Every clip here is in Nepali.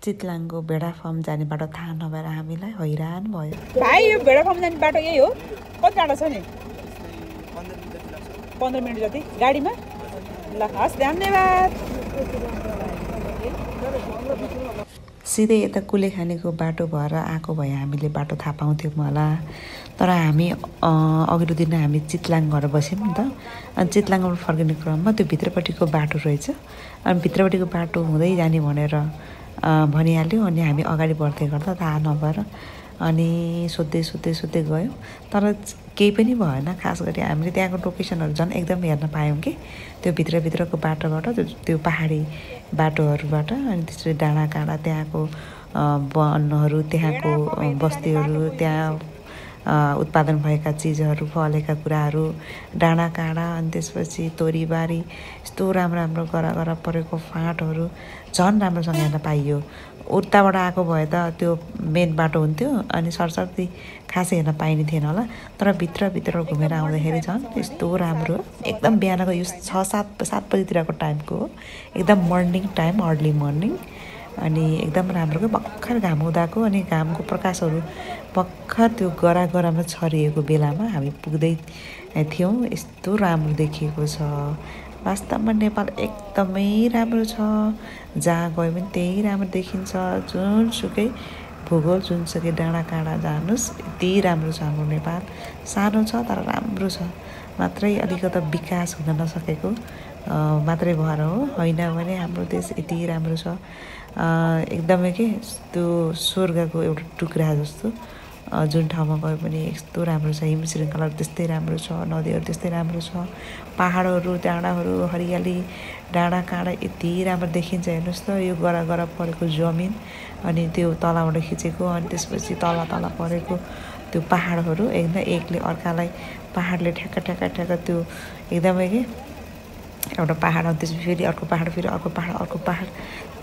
चितलाङको भेडा फार्म जाने बाटो थाहा नभएर हामीलाई हैरान भयो। भाइ यो भेडा फार्म जाने बाटो यही हो? कति टाढा छ नि? 15 मिनट जति गाडीमा। ल हस्, धन्यवाद। सिधै यता कुलेखानीको बाटो भएर आएको भए हामीले बाटो थाहा पाउँथ्यौँ होला। तर हामी अघिल्लो दिन हामी चितलाङ घर बस्यौँ नि त। अनि चितलाङबाट फर्किने क्रममा त्यो भित्रपट्टिको बाटो रहेछ। अनि भित्रपट्टिको बाटो हुँदै जाने भनेर भनिहाल्यो। अनि हामी अगाडि बढ्दै गर्दा थाहा नभएर अनि सोध्दै गयौँ। तर केही पनि भएन। खास गरी हामीले त्यहाँको लोकेसनहरू झन् एकदम हेर्न पायौँ कि त्यो भित्रको बाटोबाट त्यो पहाडी बाटोहरूबाट। अनि त्यसरी डाँडाकाँडा त्यहाँको वनहरू, त्यहाँको बस्तीहरू, त्यहाँ उत्पादन भएका चिजहरू, फलेका कुराहरू, डाँडाकाँडा, अनि त्यसपछि तोरीबारी, यस्तो राम्रो गरा परेको फाँटहरू झन् राम्रोसँग हेर्न पाइयो। उताबाट आएको भए त त्यो मेन बाटो हुन्थ्यो अनि सरसर्ती खासै हेर्न पाइने थिएन होला। तर भित्र घुमेर आउँदाखेरि झन् यस्तो राम्रो, एकदम बिहानको यो 6-7 बजीतिरको टाइमको हो। एकदम मर्निङ टाइम, अर्ली मर्निङ। अनि एकदम राम्रो क्या, भर्खर घाम उदाएको अनि घामको प्रकाशहरू भर्खर त्यो गरामा छरिएको बेलामा हामी पुग्दै थियौँ। यस्तो राम्रो देखिएको छ। वास्तवमा नेपाल एकदमै राम्रो छ। जहाँ गयो भने त्यही राम्रो देखिन्छ। जुनसुकै भूगोल, जुनसुकै डाँडाकाँडा जानुहोस्, यति राम्रो छ हाम्रो नेपाल। सानो छ तर राम्रो छ। मात्रै अलिकति विकास हुन नसकेको मात्रै भएर हो, होइन भने हाम्रो देश यति राम्रो छ। एकदमै के त्यो स्वर्गको एउटा टुक्रा जस्तो। जुन ठाउँमा गयो भने यस्तो राम्रो छ। हिम श्रृङ्खलाहरू त्यस्तै राम्रो छ, नदीहरू त्यस्तै राम्रो छ, पहाडहरू, डाँडाहरू, हरियाली, डाँडाकाँडा यति राम्रो देखिन्छ। हेर्नुहोस् त, यो गरा परेको जमिन, अनि त्यो तलबाट खिचेको, अनि त्यसपछि तल परेको त्यो पहाडहरू, एकदम एकले अर्कालाई पहाडले ठ्याक्क त्यो एकदमै के एउटा पहाड, अनि त्यसपछि फेरि अर्को पहाड, फेरि अर्को पहाड,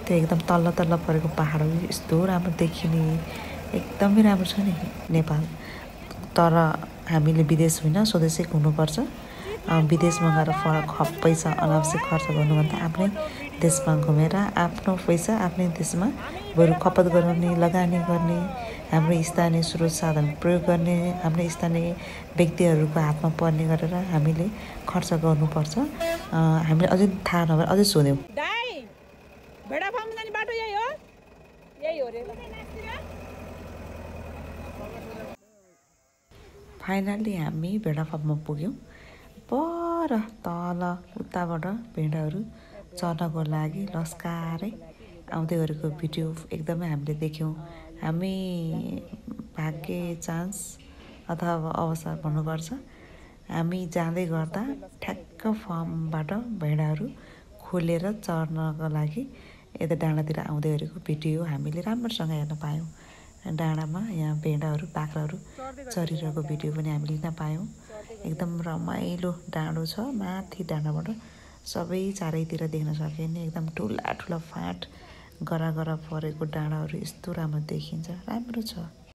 त्यो एकदम तल्लो परेको पहाडहरू यस्तो राम्रो देखिने। एकदमै राम्रो छ नि नेपाल। तर हामीले विदेश होइन, स्वदेशै हुनुपर्छ। विदेशमा गएर पैसा अनावश्यक खर्च गर्नुभन्दा आफ्नै देशमा घुमेर आफ्नो पैसा आफ्नै देशमा बरु खपत गराउने, लगानी गर्ने, हाम्रो स्थानीय स्रोत साधन प्रयोग गर्ने, हाम्रो स्थानीय व्यक्तिहरूको हातमा पर्ने गरेर हामीले खर्च गर्नुपर्छ। हामीले अझै थाहा नभएर अझै सोध्यौँ। भेडा फार्म जाने बाटो यही हो? यही हो रे। फाइनल्ली हामी भेडा फार्ममा पुग्यौँ। पर तल उताबाट भेडाहरू चर्नको लागि लस्कारै आउँदै गरेको भिडियो एकदमै हामीले देख्यौँ। हामी भाग्य, चान्स अथवा अवसर भन्नुपर्छ, हामी जाँदै गर्दा ठ्याक्क फार्मबाट भेडाहरू खोलेर चर्नको लागि यता डाँडातिर आउँदै गरेको भिडियो हामीले राम्रोसँग हेर्न पायौँ। डाँडामा यहाँ भेडाहरू, बाख्राहरू चरिरहेको भिडियो पनि हामीले लिन पायौँ। एकदम रमाइलो डाँडो छ। माथि डाँडाबाट सबै चारैतिर देख्न सकिने एकदम ठुला फाँट गरा परेको डाँडाहरू यस्तो राम्रो देखिन्छ। राम्रो छ।